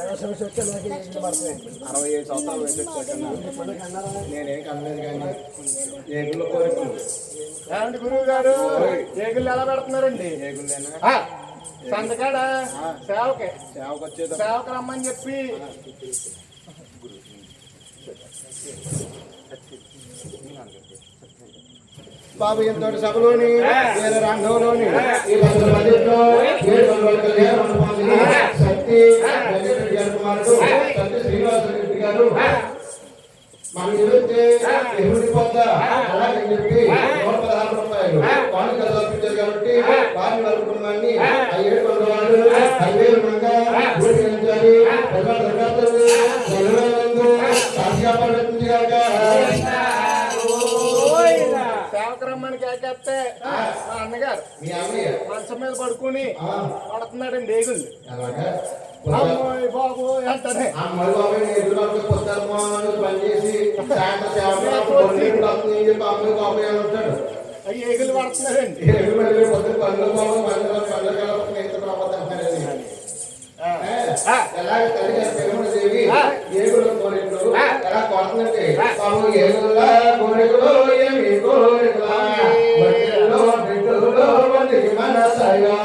65 సంవత్సరాలు వయసు నేనేం కనలేదు కానీ ఏగుల్లో కోరుకున్నాను. ఏమండి గురువు గారు ఏగుళ్ళు ఎలా పెడుతున్నారండి? ఏగుల్లేనా సంతకాడ సేవకి వచ్చేది సేవకు రమ్మని చెప్పి బాబు ఎంతో సభలోని రంగంలోని శక్తి కుమారుడు సత్య శ్రీనివాసరెడ్డి గారు మనకి చెబితే ఎరువుడి పొంద అలాగని చెప్పి 116 రూపాయలు పాలు సమర్పించారు కాబట్టి వారిని వారి కుటుంబాన్ని 700 వాళ్ళు 10,000 మంగా పూర్తించాలి సేవకరమ్మని కేకేస్తే మా అన్నగారు మంచం మీద పడుకుని పడుతున్నాడండి ఏగుళ్ళు. అమ్మాయి బాబు అంటానే ఏగులు పడుతున్నాడండి. ఎలాగ తల్లి ఏగుల కోరికలు ఎలా కొడుతుందంటే ఏగుల కోరికలు ఏమి కోరికలా మనసగా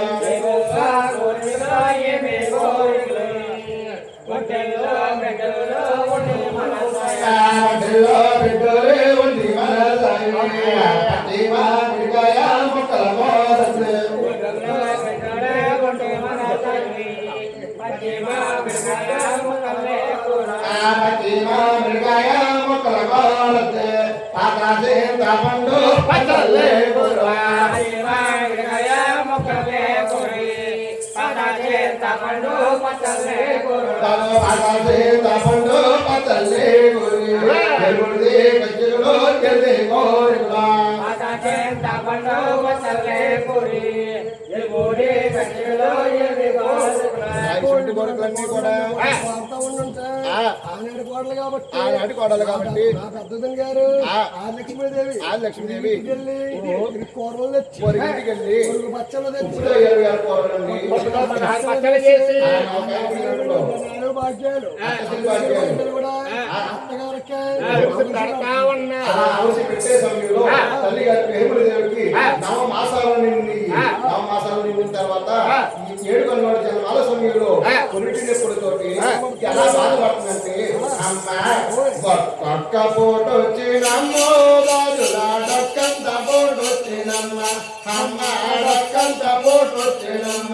పండు పచ్చలే కోరికలన్నీ కూడా ఆనాటి కోడలు కాబట్టి లక్ష్మీదేవి పొరిగింటికి వెళ్ళి పెట్టే సమయంలో తల్లి గారి హేమదేవికి నవమాసాలు నిండిన తర్వాత ఈ 7 కన్నోడి జన్మాల సమయంలో కొన్నిటినప్పుడుతోటి ఎలా బాధపడుతుందంటే అమ్మ డొక్క పోటు వచ్చినమ్మో రాజులా డొక్కంత పోటు వచ్చినమ్మ అమ్మ డొక్కంత పోటు వచ్చినమ్మ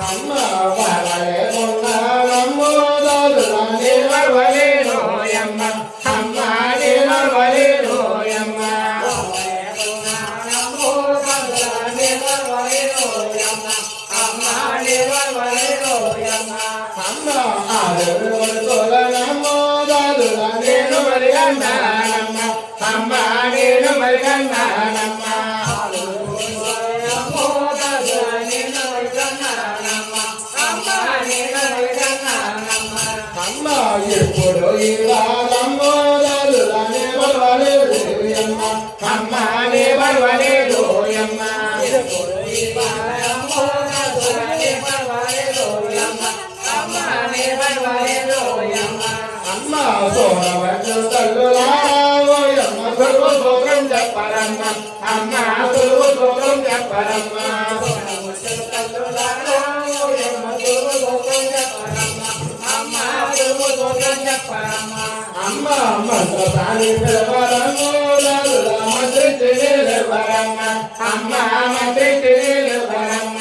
అమ్మ వరలే ఉన్నానమ్మో రాజులా నిర్వలేనోయమ్మ అమ్మ నిర్వలేనోయమ్మ అమ్మ ఆడుకోలనమ్మో రాజులా నేను మరి అన్నానమ్మ అమ్మ నేను మరి అన్నానమ్మ అమ్మ ఎప్పుడు ఇవ్వాలమ్మో రాజులా నిలవలేదోయమ్మ అమ్మ నిలవలేదోయమ్మ అమ్మ సోనవట్లు తల్లులాయమ్మ సులువు సూత్రం చెప్పరమ్మ అమ్మ సులువు సూత్రం చెప్పరమ్మ అమ్మ మంత్రసాని పిలవరమ్మ మంత్రి తెలియవరమ్మ అమ్మ మంత్రి తెలియవరమ్మ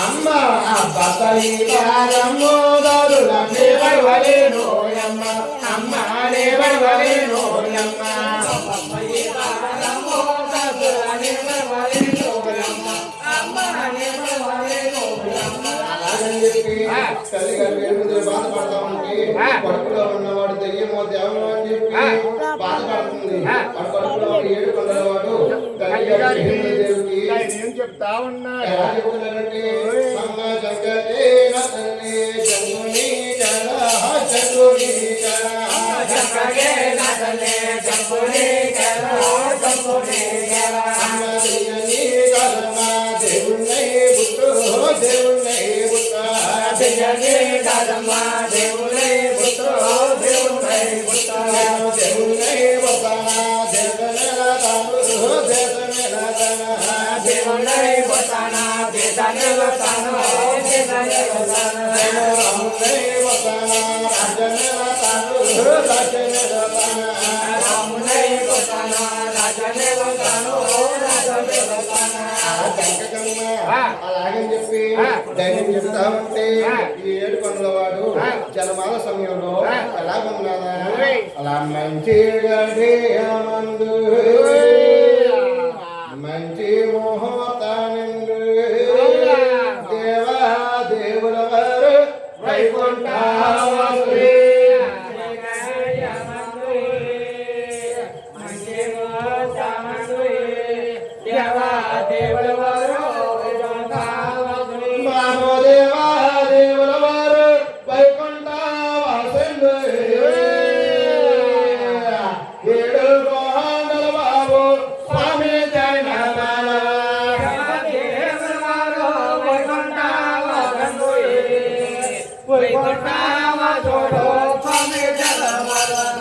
అమ్మ అబ్బతీరమ్మో దారుల నేవలేనోయమ్మ అమ్మ నేవలేనోయమ్మ తల్లి గారు బాధపడతామంటే కడుపులో ఉన్నవాడు దెయ్యమో దేవమో అని చెప్పి బాధపడుతుంది. కడుపులో 7 కొండల వాడు తల్లి గారి దేవికి ఏం చెప్తా ఉన్నా ఎలా చెప్తున్నారంటే అమ్మ జగతే నతనే జన్ముని రాజమ్మ దేవులై పుత్రో దేవులై పుత్ర దేవులై వస్తాన దేశమేల తాను దేశమేల తన దేవులై పుత్రన దేశనేల తాను దేశనేల తాను రాములై వస్తాన రాజమేల తాను రాజమేల తన రాములై పుత్రన రాజనేల తాను రాజనేల తాను అలాగని చెప్పి ధైర్యం చెప్తా ఉంటే ఈ ఏడు పనుల వాడు జనమాల సమయంలో ఎలా ఉన్నారా అలా మంచి గడియమందు మంచి ముహూర్తానందు దేవా దేవుల వారు వైకుంఠావాసులే దేవా దేవుల వారు వైకుంఠవాసులు ఏడు గోహండల బాబు స్వామి జైన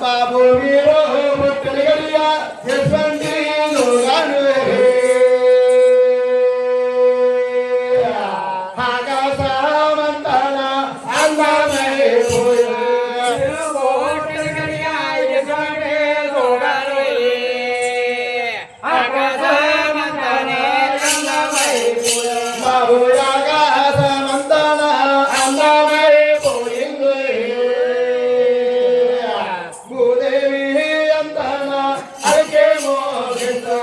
బాబు వీరు ముట్టలి గడియా యశ్వంతి యోగాను ఆకాశమంతన అందమై బాబు ఆకాశమంతన అందమై పోయింది భూదేవి అంతన అరికే మోగిస్తా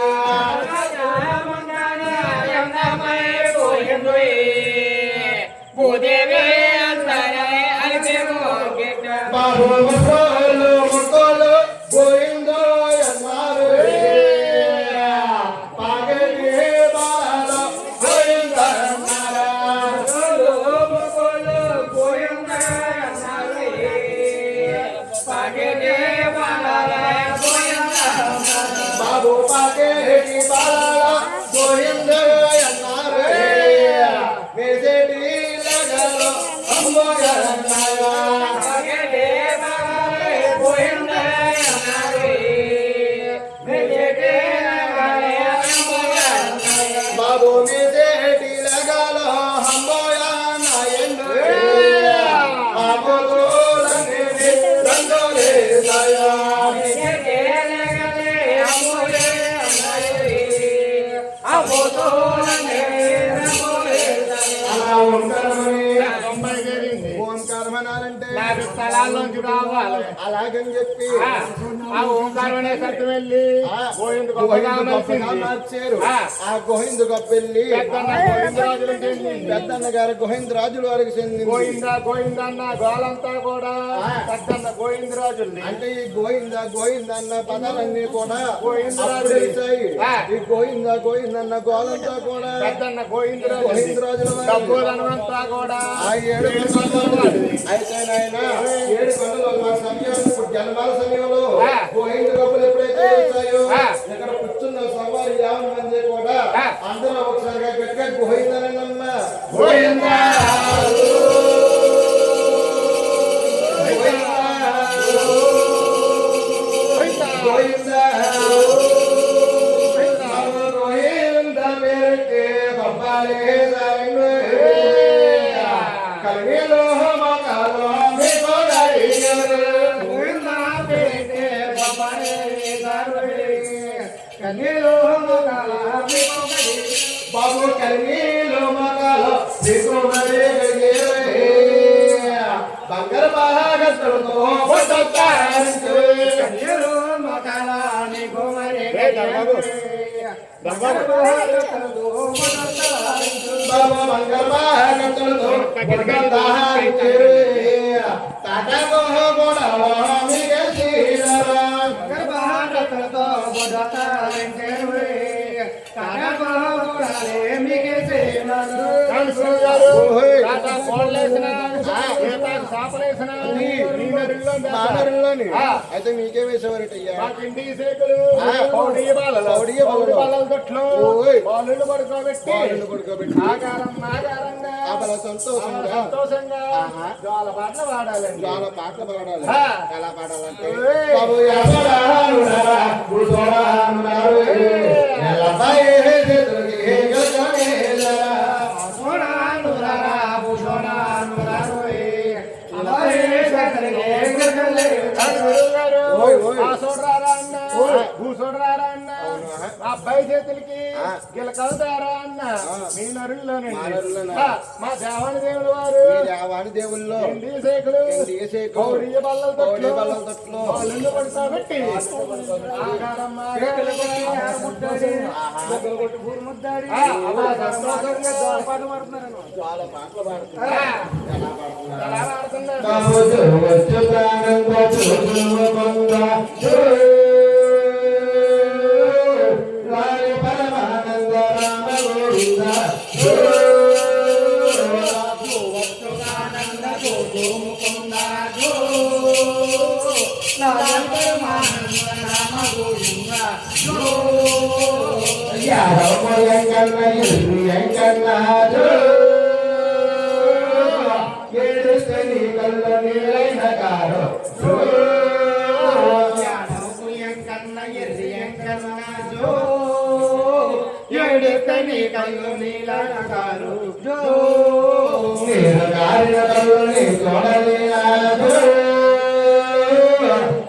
బాబు ముక్కలు ముక్కలు గోయిందో అన్నారు పాగలి బాల గోయిందన్నారా బాబు పాగలి బాల గోయిందో అన్నారు వేసేటి లగలో అమ్మగారన్నారా బాబు మీసేటి లగలో అమ్మగా నాయండు ఆపోతులనే రంగోలే దయా అలా ఓంకారమనాలంటే స్థలాల్లోంచి రావాలి అలాగని చెప్పి ఆ ఓంకారం అనే సత్తు వెళ్ళి గోవింద మార్చారు ఆ గోవింద గొప్పెళ్ళి పెద్దన్న గారు గోవిందరాజుల వారికి చెందింది గోవిందన్న గోలంతా కూడా పెద్దన్న గోవిందరాజుల్ని అంటే ఈ గోవింద అన్న పదాలన్నీ కూడా గోవిందరాజు ఈ గోవిందన్న గోలంతా కూడా పెద్దన్న గోవిందరాజుల గోవిందరాజులంతా కూడా ఆ ఏడు అయితే నాయన ఏడు కొండలు మా సమయం జన్మాల సమయంలో గోవింద గొప్పలు ఎప్పుడైతే వచ్చాయో ఇక్కడ కూర్చున్న సవారి 50 మంది కూడా అందరూ ఒకసారిగా గట్టిగా గోవిందనమ్మ గోవింద గోవింద గోవింద పేరుకే బొబ్బాలే కలిలో మకాలో మీ కొడయ్యరు బాబు కలిలో మకాలో మీకు మరి బంగారు బాగతులతో బాబు బంగారు బాగతులతో తాటో కూడా మీకే శ్రీరా ఓహోయ్. తాత కోళ్ళేసిన ఈతకు చేపలేసిన మానరుల్లోని అయితే మీకే వేసేవారటయ్యా మాకు ఇంటి సేకులు ఆ. పౌడి బాలలు పౌడి బాలలు. బాలల తొట్లు ఓయ్. బాలులు పడుకోబెట్టి బాలులు పడుకోబెట్టి ఆకారంగా అలా సంతోషంగా సంతోషంగా ఆహా. జోల పాటలు పాడాలండి చాలా పాటలు పాడాలి ఆ. ఎలా పాడాలంటే ఓయ్. బాబు యాసరానురా భూసోడానురారు ఎల్లపై చేతులకి గలగలేలరా ఓయ్, ఓయ్. అబ్బాయి చేతులకి ఆ. గిలకలుతారా అన్న ఆ. మీ నరుల్లోనండి నరుల్లోనా? మా దేవాని దేవుడు వారు ఈ దేవాని దేవుల్లో ఎండి సేకులు ఎండియ సేకులు, పౌడియ బల్లల పౌడి తొట్లు బల్లల తొట్లు, బాలుళ్ళు పడుకోబెట్టి ఆకారం ఆకారం ముట్టాడి ఊరు ముద్దాడి సంతోషంగా జోలపాట పడుతున్నారు చాలా పాటలు పాడుతున్నారు ఎలా పాడుతున్నారు ఎలా పాడుతున్నారు బాబు వచ్చు ప్రాణంగా చూసుమంగా రాయ పరమానంద రామ గోవింద వెంకన్న వెంకన్న ఏడుస్తే నీ కళ్ళ నీలైన కారు నేను కారిన కళ్ళని చూడలేనాడు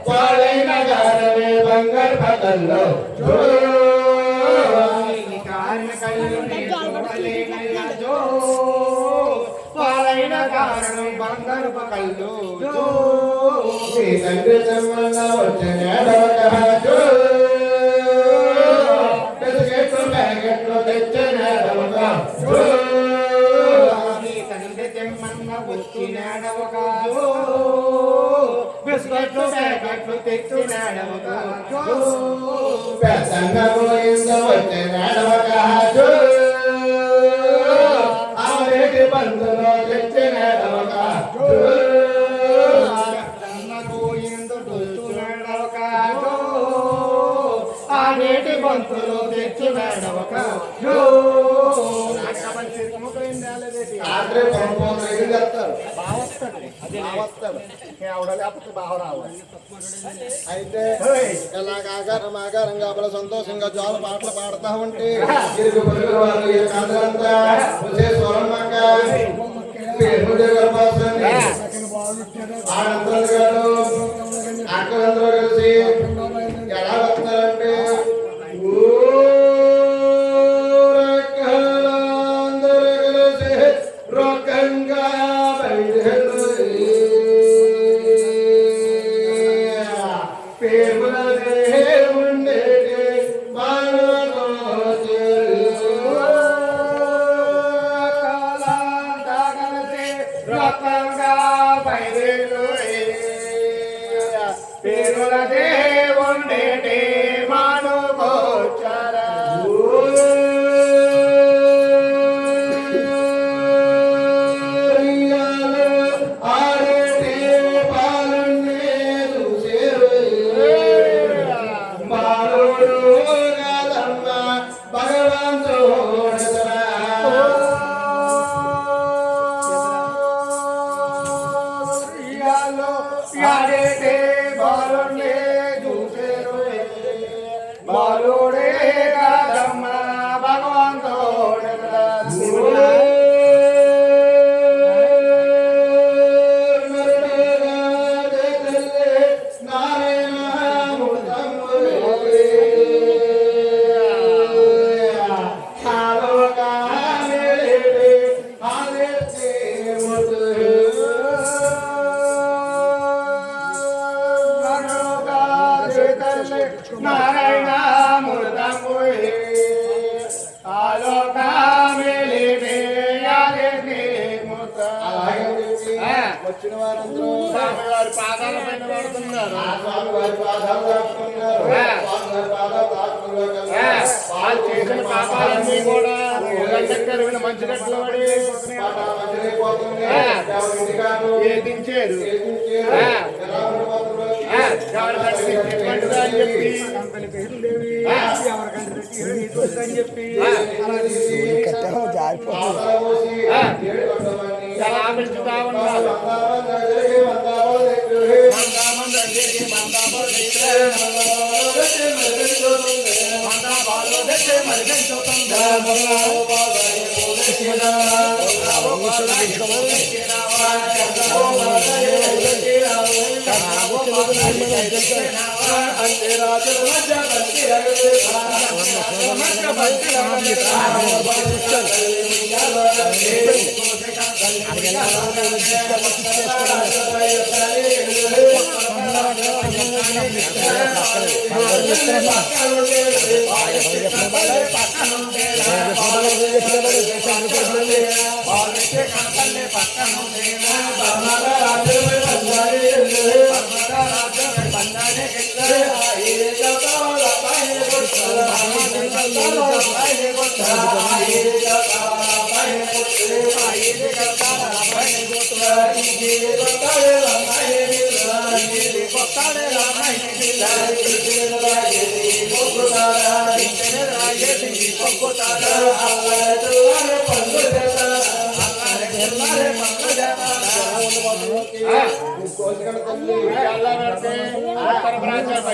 పాడైన గారమే బంగారు పక్కల్లో పాలైన కారణం బంగారు పకళ్ళు నీ తండ్రి సంబంధ వచ్చినాడు బిస్కెట్లు ప్యాకెట్లు తెచ్చినాడు తండ్రి తెమ్మన్న వచ్చినాడవ కాదు బిస్కెట్లు ప్యాకెట్లు తెచ్చినాడవ కాదు పెద్దంగా పోయిందో వచ్చినాడు కాదు ఆరేటి బంధులో తెచ్చినాడు కాదు ఆనేటి బంతులు తెచ్చినాడవ కాదు రాత్రి పంపొందు ఇది చెప్తారు వస్తాడు ఎవడ లేకపోతే బాగా రావాలి అయితే ఇలాగ ఆకారం ఆకారంగా అబల సంతోషంగా జోల పాటలు పాడుతా ఉంటే ఇరుగు పొరుగు వాళ్ళు ఈ కాదులంతా వచ్చే స్వరమ్మక్క పేరు గర్భాసండి ఆనందరాలు గారు అక్కలందరూ కలిసి ఎలా వస్తారంటే ఊరక్కలందరూ కలిసి రొక్కంగా బయలుదేరి పేరులదే ఉండేటి పేరులదే ఉండేటి మానుగోచారా ఆడేటి పాలనే చూసేరు బాలుడు కాదమ్మ భగవంతుడెదరా బాలుడే కాదమ్మ భగవంతుడే స్వామి వారి పాదాల పైన పడుతున్నారు. ఆ స్వామి వారి పాదాలు దాచుకున్నారు. స్వామి వారి పాదాలు దాచుకున్నారు కదా. వాళ్ళు చేసిన పాపాలన్నీ కూడా చక్కెర మంచి గట్ల పడి పాపాలు మంచిదైపోతుంది. దేవుడి ఇంటికాను ఏదించారు. చేయించారు. ఎలా ఉండిపోతుందో అని చెప్పి ఎలా పిలుచుతా ఉన్నారు.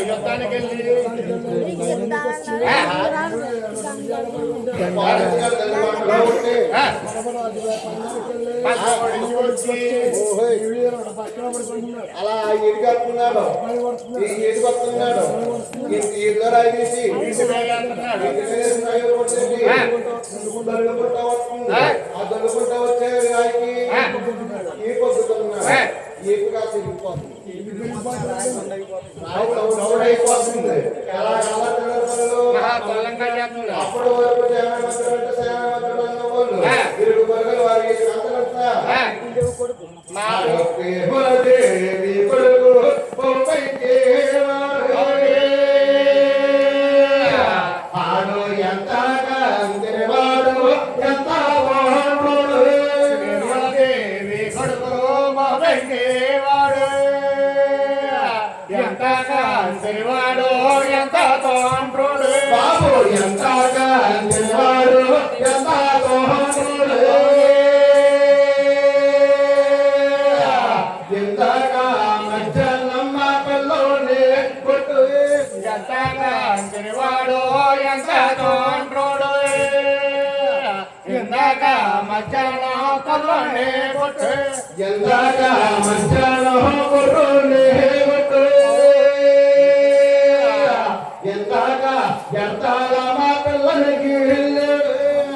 యుద్ధానికి వెళ్ళి అలా ఈడు కట్టుకున్నాడు. ఈడు కొట్టుకున్నాడు. ఈడులో రాయి తీసి దొల్లుకుంటా వస్తుంది. ఆ దొల్లుకుంటా వచ్చే రాయికి ఈ పొద్దుతున్నాడు. ఈపుగా తిరిగిపోతుంది. అయిపోతుంది. అప్పుడు వరకు ఇరుగు బరుగలు వారికి అంతరంతా దేవి కొడుకు ఆడు ఎంతగా వాడు ఎంత దేవి కొడుకు వాడు ఎంతగా వాడు ఎంత తోండ్రుడు బాబు ఎంతగా వాడు ఎంత ఎంతగా మధ్యాహ్నమ్మ పిల్లోనే కొట్టు ఎంతగా వాడు ఎంత తోండ్రుడు ఎందాక మధ్యాహ్నం కల్లోనే కొట్టు ఎంతగా మధ్యాహ్నం కొర్రోనే కొట్టు ఎంతగా ఎంతగా మా పిల్లలకి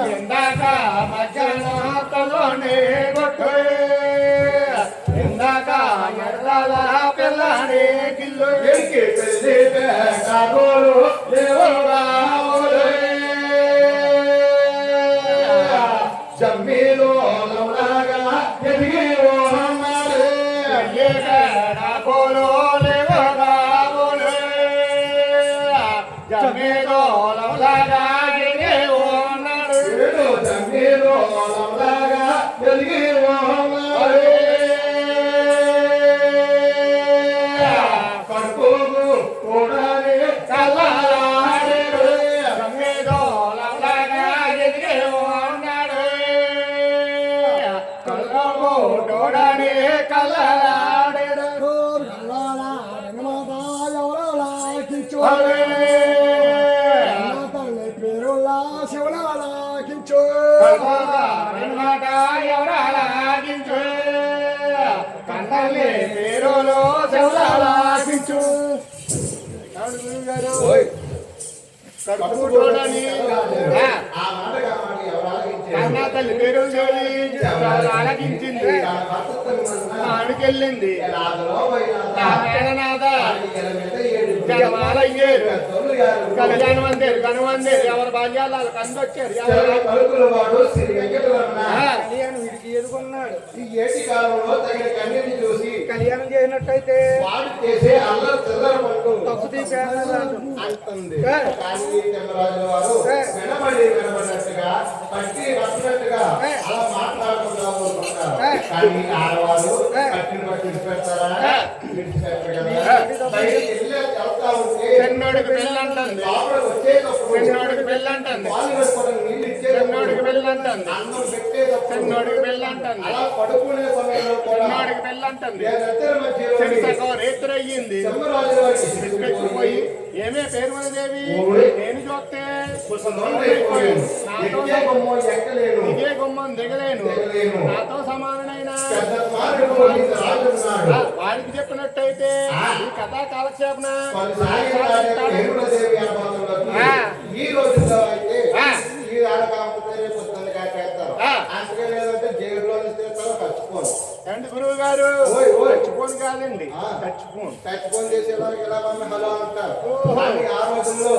ఎందాక మధ్యాహ్నం కల్లోనే కొట్టు ఎందాక ఎర్రాల పిల్లని కిల్లు ఎక్కి పెళ్లి కాగోలు లేవుగా జమ్మీలో లవలాగా ఎదిగి కోలో లేవగా జమీలో లవలాగా ఉన్నాడు జమ్మీలో లవలాగా ఎదిగి కడుపుకు కూడా కల్లాడు జమీలో లవలాగా ఎదిగి ఉన్నాడు కళ్ళము తోడని కళ్ళాడేడు ఎవరాగించు కన్నల్లి పేరులో శివలాగించు కడుపు చూడని ఆ మాట ఎవరు కన్న తల్లి పేరు ఆలకించింది ఆడికెళ్ళింది నాథ జనమాలయ్యేరు తొలి గారు కళ్యాణం అందేరు కనుమందేరు ఎవరు బాల్యాలు వాళ్ళు కందొచ్చారు ఎవరు పలుకుల వాడు శ్రీ వెంకటరమణ కళ్యాణం వీడికి ఎదుగున్నాడు. ఈ ఏటి కాలంలో తగిన కన్యని చూసి కళ్యాణం చేయనట్టయితే వాడు చేసే అల్లరి చిల్లర పనులు తప్పు తీసేయాలి అంటుంది. కానీ చంద్రరాజు వారు వినబడినట్టుగా పట్టి పట్టినట్టుగా అలా మాట్లాడకుండా ఊరుకుంటారు. కానీ ఆడవాళ్ళు పట్టిన పట్టి విడిచిపెడతారా? విడిచిపెట్టరు కదా. బయటికి వెళ్ళి వెళ్తా ఉంటే పెన్నోడికి పెళ్ళంటుంది లోపలికి వచ్చేటప్పుడు పెన్నోడికి పెళ్ళంటుంది పాలు కట్టుకోవడం నీళ్ళు ఇచ్చేటప్పుడు పెన్నోడికి పెళ్ళంటుంది అన్నం పెట్టేటప్పుడు పెన్నోడికి పెళ్ళంటుంది అలా పడుకునే సమయంలో కూడా పెన్నోడికి పెళ్ళంటుంది వీళ్ళిద్దరి మధ్యలో చెడుసగం రేతురు అయ్యింది చంద్రరాజు వారికి పెట్టుకుపోయి ఏమే పేరుమలదేవి నేను చూస్తే నాతో ఎక్కలేను దిగే గుమ్మం దిగలేను నాతో సమానమైన పెద్ద కుమారుడు ఇంత రాజు ఉన్నాడు. వాడికి చెప్పినట్టయితే ఈ కథా కాలక్షేపణ దేవి అనుభవంలోకి ఈ రోజుల్లో అయితే ఈ ఆడకాకపోతే రేపు పొద్దున్న కాకేస్తారు. అందుకే లేదంటే జైల్లో తీస్తారు ఖర్చుకోను. ఏంటి గురువు గారు ఓయ్ ఓయ్ చచ్చిపోను కాదండి చచ్చిపోను ఖర్చుకోని చేసేలా ఇలా మమ్మీ హలో అంటారు. కానీ ఆ రోజుల్లో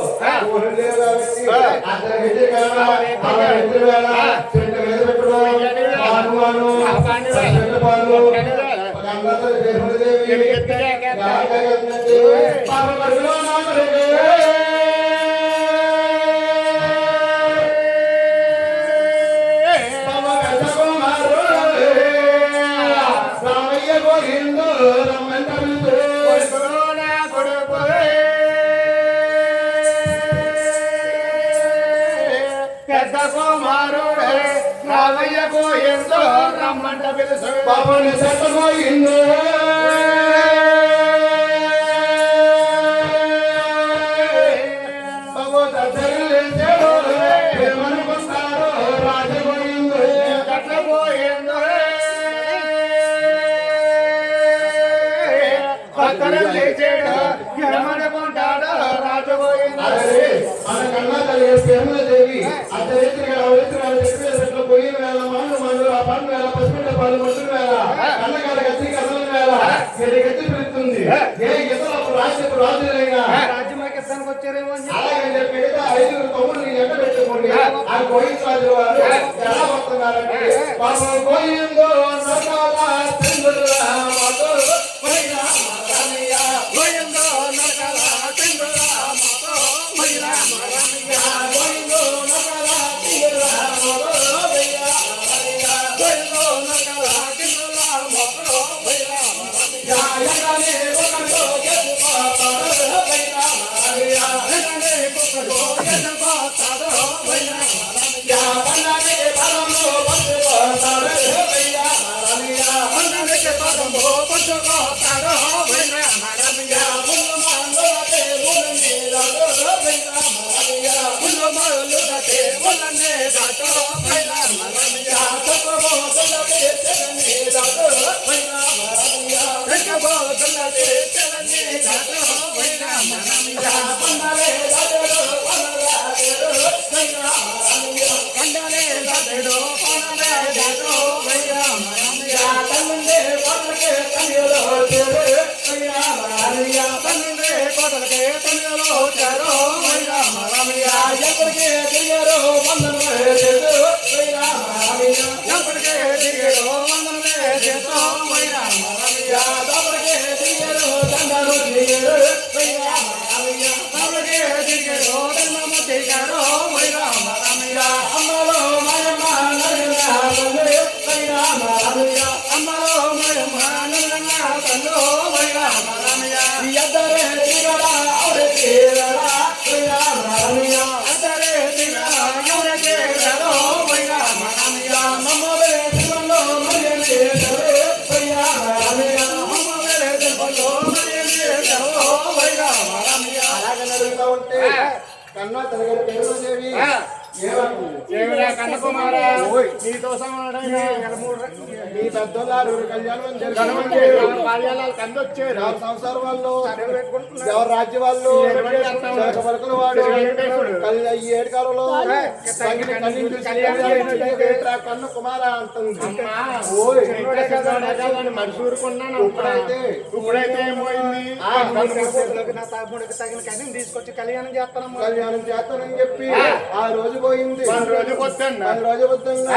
ఊరు లేవు కాబట్టి అతను ఎదురు వేళ అలా ఎదురు వేళ చెట్టు మీద పెట్టడం పానువాను చెట్టు పాలు అందరూ దేవుడిదేవి పాప పరుగులో నామరేగే పెద్ద కుమారుడే రామయ్య పోయిందో రమ్మంట పిలుసు బాబుని సెట్టబోయిందో బాబు దర్శనం ఏమనుకుంటారో రాజపోయిందో గట్ల పోయిందో పక్కన లేచాడు ఏమనుకుంటాడో రాజపోయిందో మన కన్నా తల్లి దేవి అర్ధరేత్రి పోయి వేళ మండు మండు ఆ పండు వేళ పసిపిట్ట పాలు మండు వేళ కన్నకాడ గట్టి కథల వేళ గట్టి పెడుతుంది ఏ ఇతర రాజులైనా రాజ్యమాకి వచ్చారేమో అలాగని చెప్పి 5 తమ్ముళ్ళు ఎంట పెట్టుకోండి ఆ గోవింద రాజు వారు ఎలా వస్తున్నారంటే పాపం గోయిందో నరకాల చంద్రుల మాతో పోయినా రామయ్య గోయిందో నరకాల చంద్రుల మాతో పోయినా రామయ్య గోయిందో నరకాల చంద్రుల మాతో పోయినా రామయ్య గోయిందో నరకాల చంద్రుల మాతో పోయినా రామయ్య యాయగానే ఒకటో చెప్పుకోతాడు పోయినా రామయ్య ఎననే కొక్కడో ఎనబాతాడో పోయినా రామయ్య యావననే పరమో పట్టుకోతాడు పోయినా రామయ్య అన్ననే పదమో పట్టుకోతాడో పోయినా రామయ్య ముల్లమాలోతే ముల్లనే రాడో పోయినా రామయ్య పుల్లమాలుదటే ముల్లనే దాటో పోయినా రామయ్య తపబోతలతే తెరనే రాడో పోయినా రామయ్య రెక్కబోతలటే తెరనే దాటో పోయినా రామయ్య పన్నరే రాడో పన్నరాడో పోయినా రామయ్య కండలే దాటో పనలే దాటో పోయినా రామయ్య తన్నుండే పన్నకే తన్నిలో చేరు పోయినా రామయ్య తన్నుండే కోటలకే తన్నులో చేరో పోయినా రామయ్య ఎప్పటికే తిరిగారో వందనమే చేరు పోయినా రామయ్య ఎప్పటికే దిగేదో వందనమే చేతో పోయినా రామయ్య ఎప్పటికే తిరిగారో దండలు తిరిగారు పోయినా రామయ్య ఎప్పటికే దిగేదో దండము దిగారో పోయినా రామయ్య అమ్మలో మాయమ్మ నరునా బంధు పోయినా రామయ్య అమ్మలో మయమ్మ నన్న తల్లు పోయినా రామయ్య ఎద్దరే తిరగడా అవరే తీరడా పోయినా రామయ్య అతరే దిగా ఎవరికే రదో పోయినా రామయ్య మమ్మవే తిరుమలలో మరియలే దరే పోయినా రామయ్య అమ్మవే దిగలో మరియే రదో పోయినా రామయ్య అలాగే నడుగుతా ఉంటే కన్నా తనగడ పేరుదేవి ఏమిరా కన్నకుమార నీతో సమానమైన మీ పెద్దోళ్ళు ఆరుగురు కళ్యాణం ఘనమంది జరిగింది. కార్యాలయాలు కందొచ్చారు ఎవరి సంసారం వాళ్ళు ఎవరి రాజ్య వాళ్ళు పలుకుల వాడు ఈ ఏడు కాలంలో కన్ను కుమార అంటుంది. మరుసూరుకున్నాను ఇప్పుడైతే ఏమైంది నా తమ్ముడికి తగిన కన్యను తీసుకొచ్చి కళ్యాణం చేస్తానని చెప్పి ఆ రోజు పోయింది. రోజు పొద్దున్న రోజు పొద్దున్న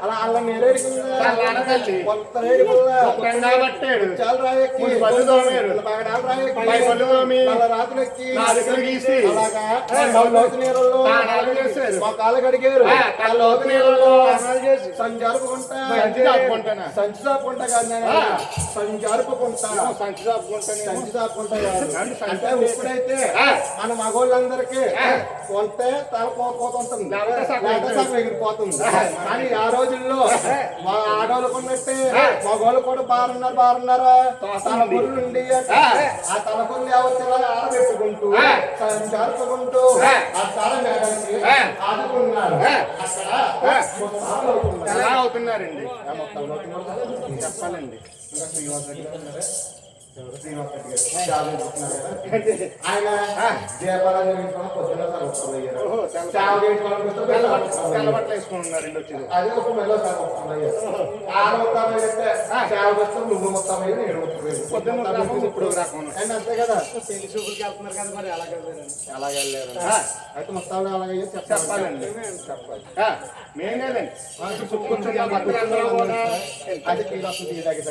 అలా అలా నేరేడు కొత్త రేడు పట్టాడు చాలా రాయెక్కి పళ్ళు తోమారు బాగా రాయెక్కి పళ్ళు తోమి రాత్రులెక్కి నాలుగులు గీసి అలాగా లోతు నీళ్ళలో స్నానాలు చేశారు. మా కాళ్ళు కడిగారు. ఆ లోతు నీళ్ళలో స్నానాలు చేసి సంచి జరుపుకుంటా సంచి చాపుకుంటానా? సంచి చాపుకుంటా కాదు నేను సంచి జరుపుకుంటా సంచి చాపుకుంటాను సంచి చాపుకుంటా కాదు. అంటే ఇప్పుడైతే మన మగోళ్ళందరికీ కొంటే తల పోతుంది లేకపోతే సగం ఎగిరిపోతుంది. కానీ ఆ రోజుల్లో మా ఆడవాళ్ళకు ఉన్నట్టే మగవాళ్ళు కూడా బారున్నారా తల పొరులు ఉండి ఆ తల పొరులు ఎవరు ఆడబెట్టుకుంటూ జరుపుకుంటూ ఆ తల మేడానికి ఆడుకున్నారు. అక్కడ ఎలా అవుతున్నారండి చెప్పాలండి. ఆయన దీపాలు జరిగించుకొని పొద్దున్న సేవ చేయించుకోవడానికి తెల్లబట్టలు వేసుకుంటున్నారండి వచ్చేది అదే ఒక మెల్ల ఆడ మొత్తం సేవ వస్తాం నువ్వు మొత్తం నేను మొత్తం ఇప్పుడు రకం అండ్ అంతే కదా పెళ్లి చూపులకి వెళ్తున్నారు కదా మరి అలాగే అలాగే వెళ్ళారు అయితే మొత్తం అలాగే చెప్పాలండి చెప్పాలి. మేం కదండి కూర్చున్న భక్తులందరూ కూడా అది తీరు వస్తుంది ఈ దగ్గర